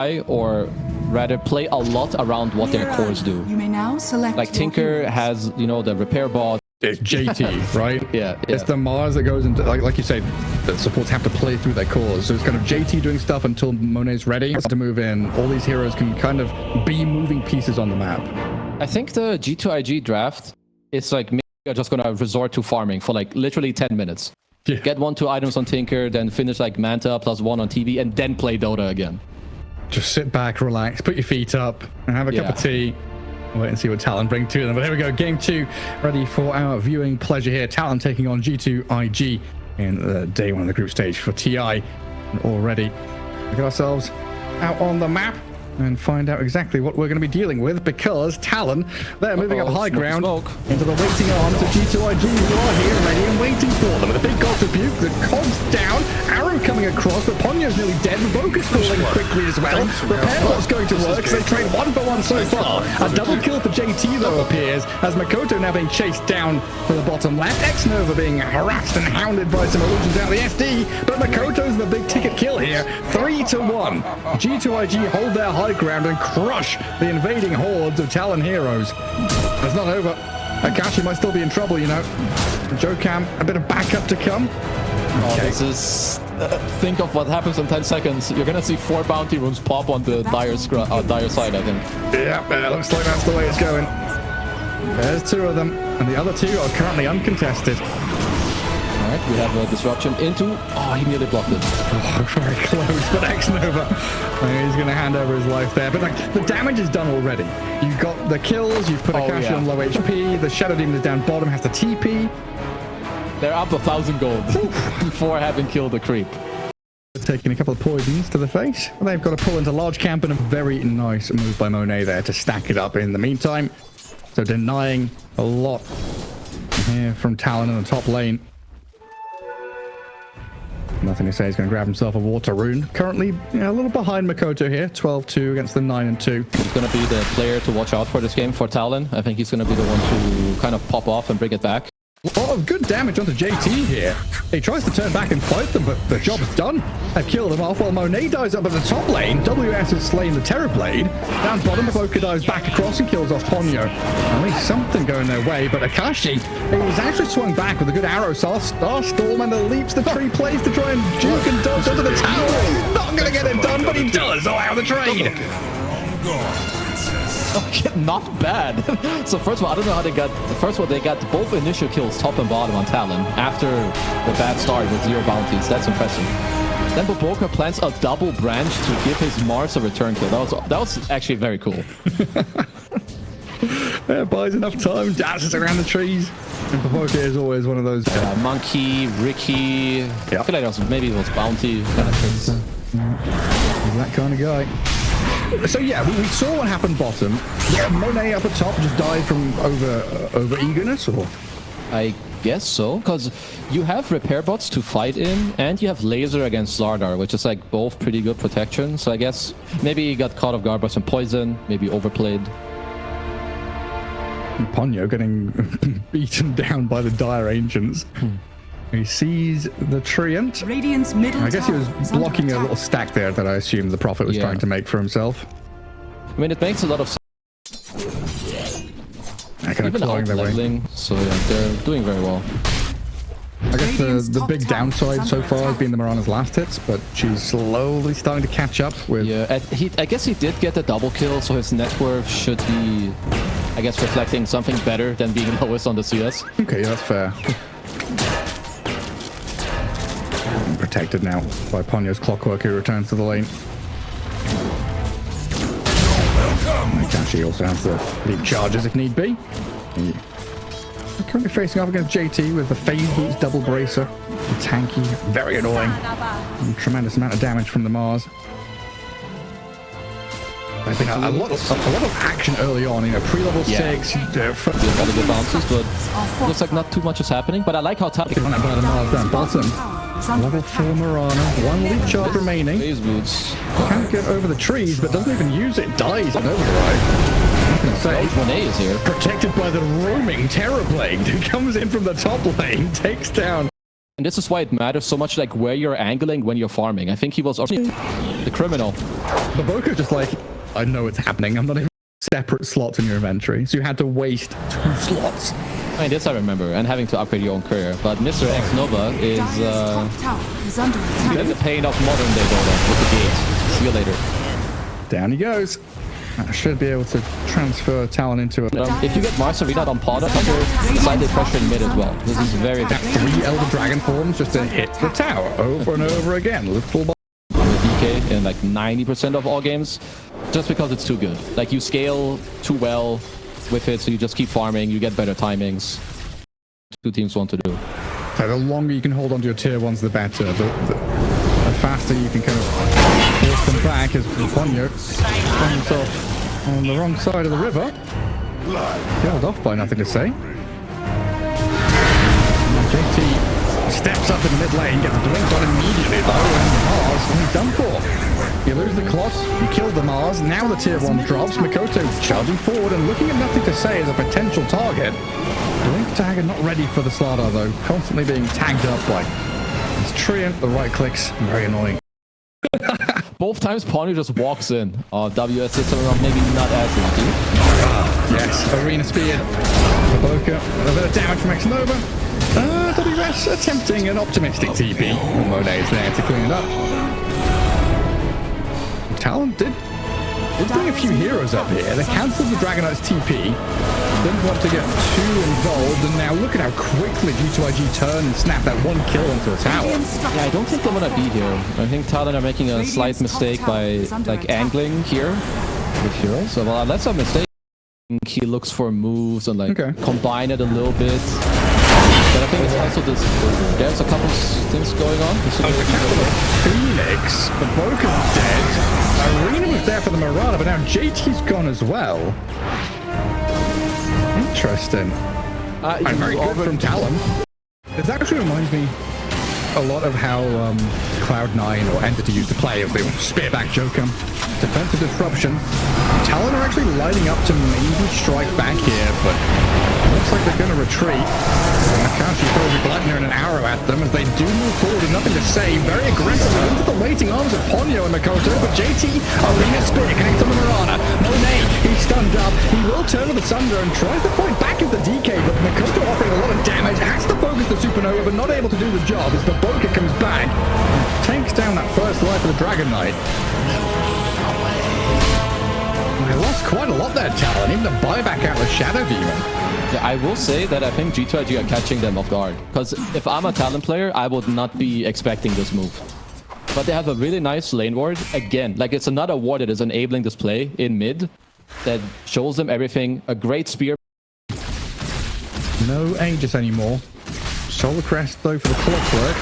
or rather play a lot around what their cores do. You may now select like Tinker has, you know, the repair bot. It's JT, right? Yeah. It's the Mars that goes into, like you say, the supports have to play through their cores. So it's kind of JT doing stuff until Monet's ready to move in. All these heroes can kind of be moving pieces on the map. I think the G2IG draft is like, maybe you're just going to resort to farming for like literally 10 minutes. Yeah. Get 1-2 items on Tinker, then finish like Manta +1 on TV, and then play Dota again. Just sit back, relax, put your feet up, and have a cup of tea. Wait and see what Talon bring to them. But here we go, game 2, ready for our viewing pleasure here. Talon taking on G2IG in day 1 of the group stage for TI. And already we get ourselves out on the map and find out exactly what we're going to be dealing with, because Talon, they're moving up high ground into the waiting arms of G2IG, who are here ready and waiting for them. With a big God rebuke, the cogs down, arrow coming across, but Ponyo's nearly dead, Maboka's falling quickly as well. Repair bot's going to work, so they trade 1-for-1 so far. A double kill for JT though appears, as Makoto now being chased down to the bottom left. X-Nova being harassed and hounded by some illusions out of the SD, but Makoto's the big ticket kill here, 3-1. G2IG hold their high ground and crush the invading hordes of Talon heroes. It's not over. Akashi might still be in trouble, you know. Joe Cam, a bit of backup to come. Oh, this is... think of what happens in 10 seconds. You're gonna see 4 bounty rooms pop on the dire side, I think. Yeah, looks like that's the way it's going. There's 2 of them, and the other 2 are currently uncontested. Alright, we have a disruption into... Oh, he nearly blocked it. Oh, very close, but X-Nova, he's going to hand over his life there. But like, the damage is done already. You've got the kills, you've put Akashi on low HP, the Shadow Demon is down bottom, has to TP. They're up 1,000 gold before having killed the creep. Taking a couple of poisons to the face. They've got to pull into large camp, and a very nice move by Monet there to stack it up in the meantime. So denying a lot here from Talon in the top lane. Nothing to say, he's going to grab himself a water rune. Currently, a little behind Makoto here, 12-2 against the 9-2. He's going to be the player to watch out for this game for Talon. I think he's going to be the one to kind of pop off and bring it back. A lot of good damage onto JT here. He tries to turn back and fight them, but the job's done. They've killed him off while Monet dies up at the top lane. WS has slain the Terrorblade. Down bottom, Maboka dives back across and kills off Ponyo. At least something going their way, but Akashi, he's actually swung back with a good arrow. Starstorm and the leaps the tree plays to try and juke and dodge onto the tower. He's not going to get it done, but he does. Oh, out of the trade. Okay, not bad. So first of all, I don't know how they got... First of all, they got both initial kills, top and bottom, on Talon after the bad start with 0 bounties. That's impressive. Then Maboka plants a double branch to give his Mars a return kill. That was actually very cool. Yeah, buys enough time, dances around the trees. And Maboka is always one of those... Monkey, Ricky... Yeah. I feel like maybe it was bounty kind of things. He's that kind of guy. So yeah, we saw what happened bottom. Yeah, Monet up at top just died from over eagerness, or? I guess so, because you have repair bots to fight in, and you have laser against Zardar, which is like both pretty good protection. So I guess maybe he got caught off guard by some poison, maybe overplayed. And Ponyo getting beaten down by the dire ancients. He sees the Treant. Radiant's middle I guess he was blocking a attack. little stack there that I assume the Prophet was trying to make for himself. I mean, it makes a lot of sense. They're kind of Even clawing their way. out-leveling, so yeah, they're doing very well. I guess the big downside so far has been the Mirana's last hits, but she's slowly starting to catch up with... Yeah, I guess he did get a double kill, so his net worth should be, I guess, reflecting something better than being lowest on the CS. Okay, that's fair. Protected now by Ponyo's Clockwork, who returns to the lane. Akashi also has the leap charges if need be. We're currently facing off against JT with the phase boots double bracer. Tanky, very annoying. And tremendous amount of damage from the Mars. I think a lot of action early on, you know, pre-level 6. Got to get bounces, but looks like not too much is happening. But I like how Talon Run that by the Mars down bottom. Level 4 Mirana, 1 leap charge remaining. phase boots. Can't get over the trees, but doesn't even use it. Dies on overdrive. Say, Monet is here. protected by the roaming Terrorblade, who comes in from the top lane, takes down And this is why it matters so much, like where you're angling when you're farming. I think he was also the criminal. The Boka's just like, I know it's happening. I'm not even separate slots in your inventory. So you had to waste 2 slots. I mean, this I remember, and having to upgrade your own career. But Mr. X Nova is the pain of modern day Dota with the gate. See you later. Down he goes. I should be able to transfer Talon into it. If you get Mars Arena on pod, I think you're slightly pressuring mid as well. This is very... 3 Elder Dragon forms just to hit the tower over and over again. Little with DK in like 90% of all games, just because it's too good. Like you scale too well with it, so you just keep farming, you get better timings. 2 teams want to do. So the longer you can hold on to your tier 1s, the better. The faster you can kind of force them back, as Ponyo found himself on the wrong side of the river. Killed off by nothing to say. JT steps up in the mid lane, gets blinked on immediately though, and Mars, he's done for. You lose the Colossus, you kill the Mars, now the tier 1 drops. Mikoto charging forward and looking at nothing to say as a potential target. Blink tagger not ready for the Slardar though, constantly being tagged up by his Treant, the right clicks, very annoying. Both times Ponyo just walks in. WS hits around, maybe not as lucky. Yes, arena speed. The Boka, a bit of damage from X Nova. WS attempting an optimistic TP. Monet is there to clean it up. Talon did bring a few heroes up here. They cancelled the Dragon Knight's TP. Didn't want to get too involved, and now look at how quickly G2IG turned and snapped that 1 kill into a tower. Yeah, I don't think they want to be here. I think Talon are making a slight mistake by like angling here with heroes. So well, that's a mistake. He looks for moves and like combine it a little bit. But I think it's also this. There's a couple things going on. Phoenix, the Boka's dead. Arena was there for the Marauder, but now JT's gone as well. Interesting. And very good from Talon. This actually reminds me a lot of how Cloud9 or Entity used to play if they want to spear back Joker. Defensive disruption. Talon are actually lining up to maybe strike back here, but looks like they're going to retreat. Akashi throws a Gluttner and an arrow at them as they do move forward with nothing to say. Very aggressively into the waiting arms of Ponyo and Mikoto, but JT, Arena Spear connects on the Marana. Monet, he's stunned up. He will turn to the Sunder and tries to fight back into DK, but Mikoto offering a lot of damage, has to focus the Supernova, but not able to do the job as Boka comes back and takes down that first life of the Dragon Knight. They lost quite a lot there, Talon, even the buyback out of the Shadow Demon. Yeah, I will say that I think G2IG are catching them off guard. Because if I'm a Talon player, I would not be expecting this move. But they have a really nice lane ward. Again, like it's another ward that is enabling this play in mid that shows them everything. A great spear. No Aegis anymore. Solar Crest, though, for the clockwork.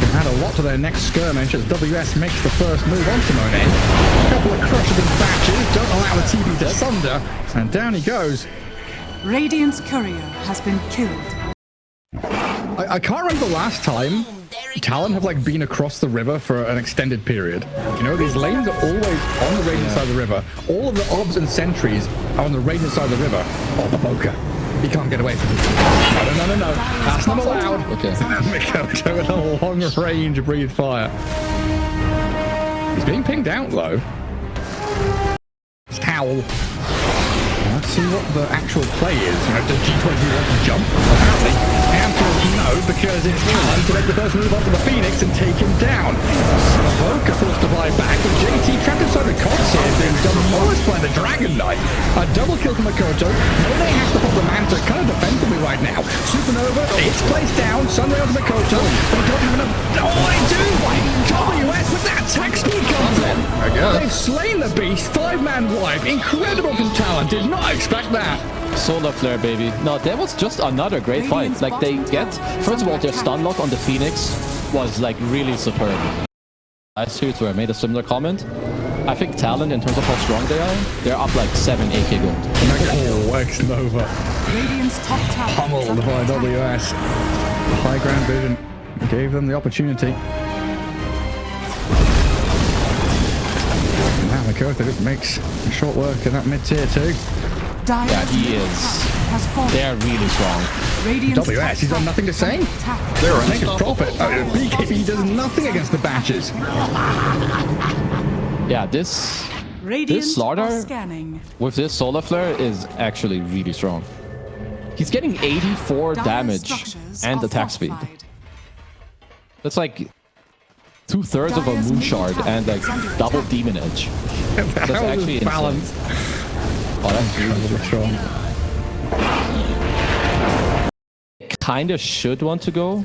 Can add a lot to their next skirmish as WS makes the first move onto Monet. A couple of crushes and batches don't allow the TP to sunder. And down he goes. Radiant's courier has been killed. I can't remember the last time Talon have like been across the river for an extended period. You know, these lanes are always on the Radiant side of the river. All of the obs and sentries are on the Radiant side of the river. Oh, the Boka. He can't get away from it. No. That's not allowed. Okay. Mikoto with a long range breathe fire. He's being pinged out though. Howl. Let's see what the actual play is. You know, does G2 want to jump? Apparently, the answer is no, because it's Talon to make the first move onto the Phoenix and take him down. The Boka forced to fly back, and JT trapped inside the Cox here, being demolished by the Dragon Knight. A double kill from Mikoto. Monet has to hold the Manta kind of defensively right now. Supernova, it's placed down. Sunray onto Mikoto. They don't even have... Oh, they do! WS with that attack speed comes in. I guess. They've slain the beast. 5-man wipe. Incredible from Talon. Did not expect that. Solar Flare, baby. No, that was just another great fight. Like, they get... First of all, their stun lock on the Phoenix was, like, really superb. Last year, where I made a similar comment. I think Talon, in terms of how strong they are, they're up, like, 7 AK gold. Oh, X Nova. Radiant's top tower Pummeled by WS. High ground vision gave them the opportunity. And now Mikoto just makes short work in that mid-tier too. Yeah, he is has fallen. They're really strong. Radiant's WS, he's got nothing to say. Attack. They're Make his unstoppable. profit. BKB does nothing against the Bashes. Yeah, this Radiant Slaughter- are scanning. with this solar flare is actually really strong. He's getting 84 Dire damage structures and are attack speed. fortified. That's like 2/3 of a Dire's moon middle shard tower and like is under double attack. demon edge. That's How is actually this insane. balanced? Oh, that's really Incredibly strong. kinda should want to go.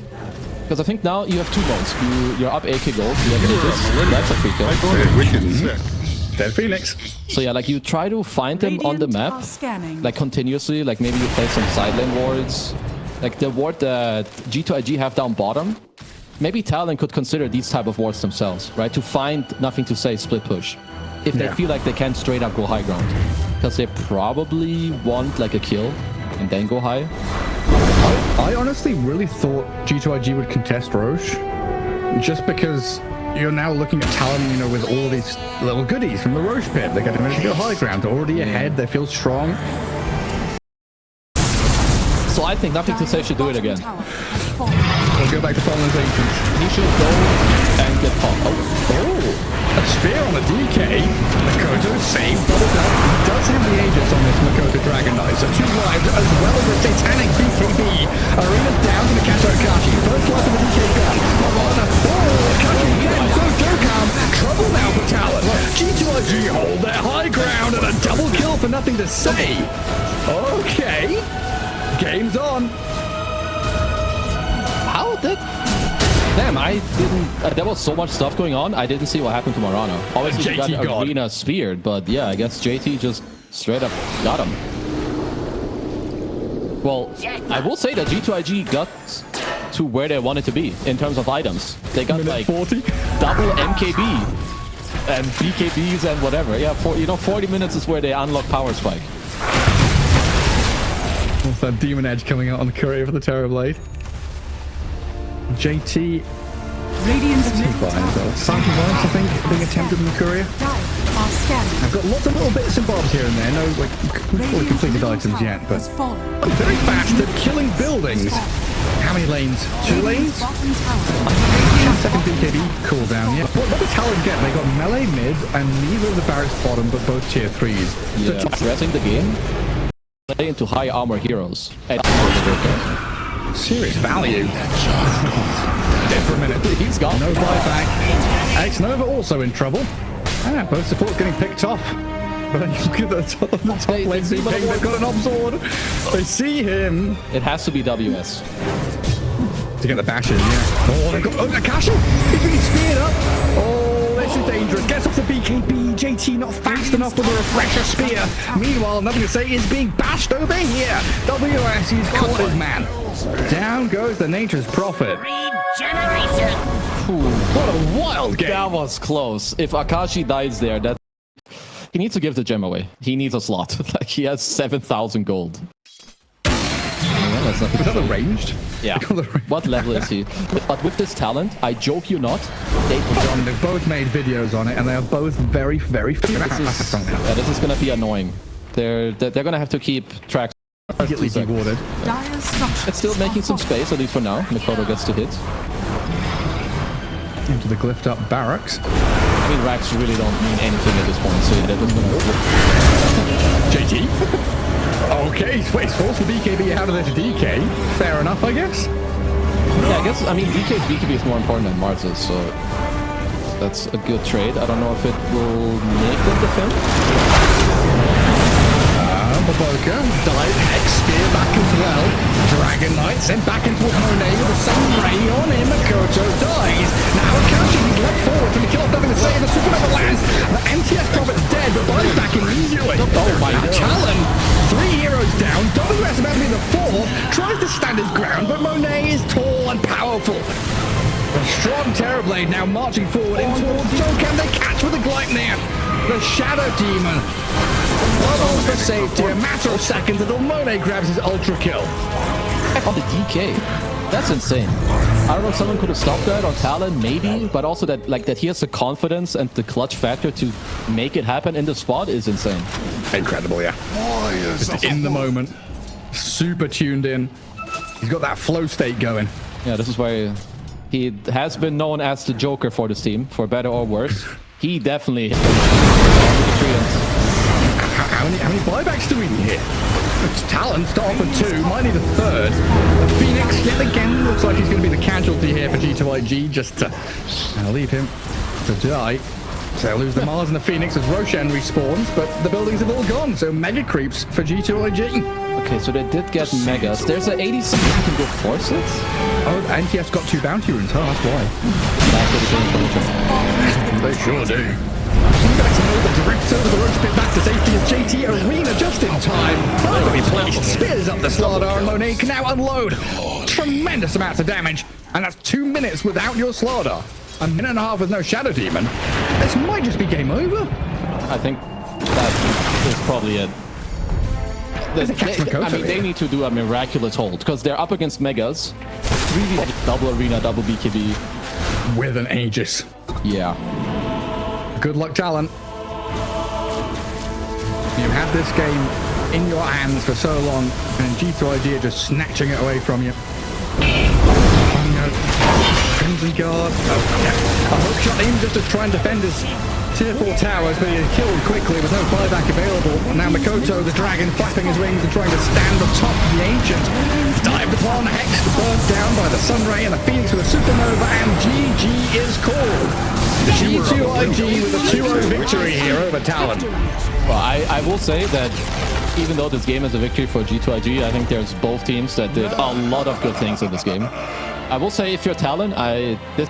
Because I think now you have two modes. You're up 8k gold, you have Aegis, that's a free kill. Okay, wicked. Sick. Dead Phoenix. So yeah, like you try to find them on the Radiant map, are scanning. like continuously, like maybe you play some side lane wards. Like the ward that G2IG have down bottom, maybe Talon could consider these type of wards themselves, right? To find nothing to say split push. If they Yeah. feel like they can't straight up go high ground. Because they probably want like a kill and then go high. I honestly really thought G2IG would contest Roche. Just because you're now looking at Talon, you know, with all these little goodies from the Roche pit. They're getting ready to go high ground. They're already ahead. They feel strong. So I think nothing to say should do it again. We'll go back to colonization. He should go and get popped. Oh, a spear on a DK. Makoto saved double down. He does have the Aegis on this Makoto Dragon Knight. So 2 lives as well as a Satanic BKB. Arena down to the Kato Akashi. First life of the DK gun. Marana. Oh, Akashi again. So Dokam. Trouble now for Talon. G2IG hold their high ground and a double kill for nothing to say. Okay. Game's on. How did... Damn, I didn't... there was so much stuff going on, I didn't see what happened to Marana. Obviously, he got JT God. Arena speared, but yeah, I guess JT just straight up got him. Well, I will say that G2IG got to where they wanted to be in terms of items. They got like 40. double MKB and BKBs and whatever. Yeah, 40 minutes is where they unlock Power Spike. What's that demon edge coming out on the courier for the Terrorblade? JT Radiant's middle fine as well. tower. Some device, I think, being attempted in the courier. Dire are scanning. I've got lots of little bits and bobs here and there. No, like, fully Radiant's completed middle items tower yet, but has fallen. very fast at killing buildings. How many lanes? 2 lanes? Radiant's bottom tower. Second BKB cooldown, yeah. What did Talon get? They got melee mid and neither of the barracks bottom, but both tier 3s. Yeah, addressing the game, play into high armor heroes. Serious value. Dead for a minute. He's gone. No buyback. Alex Nova also in trouble. Ah, both supports getting picked off. But then you look at the top lane see king, Butterworth. they've got an op sword. They see him. It has to be WS. To get the bashes, yeah. Oh, they've got Akashi. He's being speared up. Oh, this is dangerous. Gets off the BKB. JT not fast enough with a refresher spear. Meanwhile, nothing to say is being bashed over here. WS, he's caught his man. Down goes the Nature's Prophet. Regeneration. What a wild game. That was close. If Akashi dies there, that he needs to give the gem away. He needs a slot. Like he has 7,000 gold. Well, that's not Is that the ranged? yeah. What level is he? But with this talent, I joke you not, They've both made videos on it, and they are both very, very this is gonna be annoying. They're gonna have to keep track. immediately dewarded. Dire's structures It's still making are some fortified. space, at least for now. Mikoto gets to hit. Into the glyphed up barracks. I mean, racks really don't mean anything at this point, so they're just gonna... JT? Okay, he's forced the BKB out of this DK. Fair enough, I guess. Yeah, I guess, I mean, DK's BKB is more important than Mars's, so that's a good trade. I don't know if it will make them defend. Baboka, dive hex, spear back as well. Dragon Knight sent back into a Monet with the same ray on him. Makoto dies. Now Akashi, he's left forward to the kill, nothing to say. The Supernova lands. The MTS Prophet's dead, but Body's back immediately. Oh my God. Talon, 3 heroes down. WS about to be the 4th. Tries to stand his ground, but Monet is tall and powerful. The strong Terrorblade now marching forward in towards Dokkan. They catch with the Gleipnir. The Shadow Demon. Almost for safety. A matter of seconds until Monet grabs his ultra kill. On the DK. That's insane. I don't know if someone could have stopped that on Talon, maybe, but also that that he has the confidence and the clutch factor to make it happen in the spot is insane. Incredible, yeah. Just in the moment. super tuned in. He's got that flow state going. Yeah, this is why he has been known as the Joker for this team, for better or worse. He definitely hit the treants. How many buybacks do we need here? It's Talon, start off with 2, might need a 3rd. The Phoenix, yet again, looks like he's going to be the casualty here for G2IG, just to leave him to die. So they'll lose the Mars and the Phoenix as Roshan respawns, but the buildings have all gone, so mega creeps for G2IG. Okay, so they did get Megas. There's an 86 you can go force it. Oh, and TS got 2 bounty runes, that's why. They sure do. Back to know the drift over the road pit back to safety as JT Arena just in time. Finally placed. Spears up the Slardar and Monet can now unload. Tremendous amounts of damage. And that's 2 minutes without your Slardar. A minute and a half with no Shadow Demon. This might just be game over. I think that is probably it. They need to do a miraculous hold because they're up against Megas. Really double Arena, double BKB. With an Aegis. Yeah. Good luck, Talon. You had this game in your hands for so long, and G2IG are just snatching it away from you. Oh no. Crimson Guard. A hookshot aim just to try and defend his tier 4 towers, but he is killed quickly with no buyback available. Now Makoto, the dragon, flapping his wings and trying to stand atop the Ancient. Dive upon Hex, burnt down by the Sunray and the Phoenix with a supernova, and GG is called. G2IG with a 2-0 victory here over Talon. Well, I will say that even though this game is a victory for G2IG, I think there's both teams that did a lot of good things in this game. I will say if you're Talon, this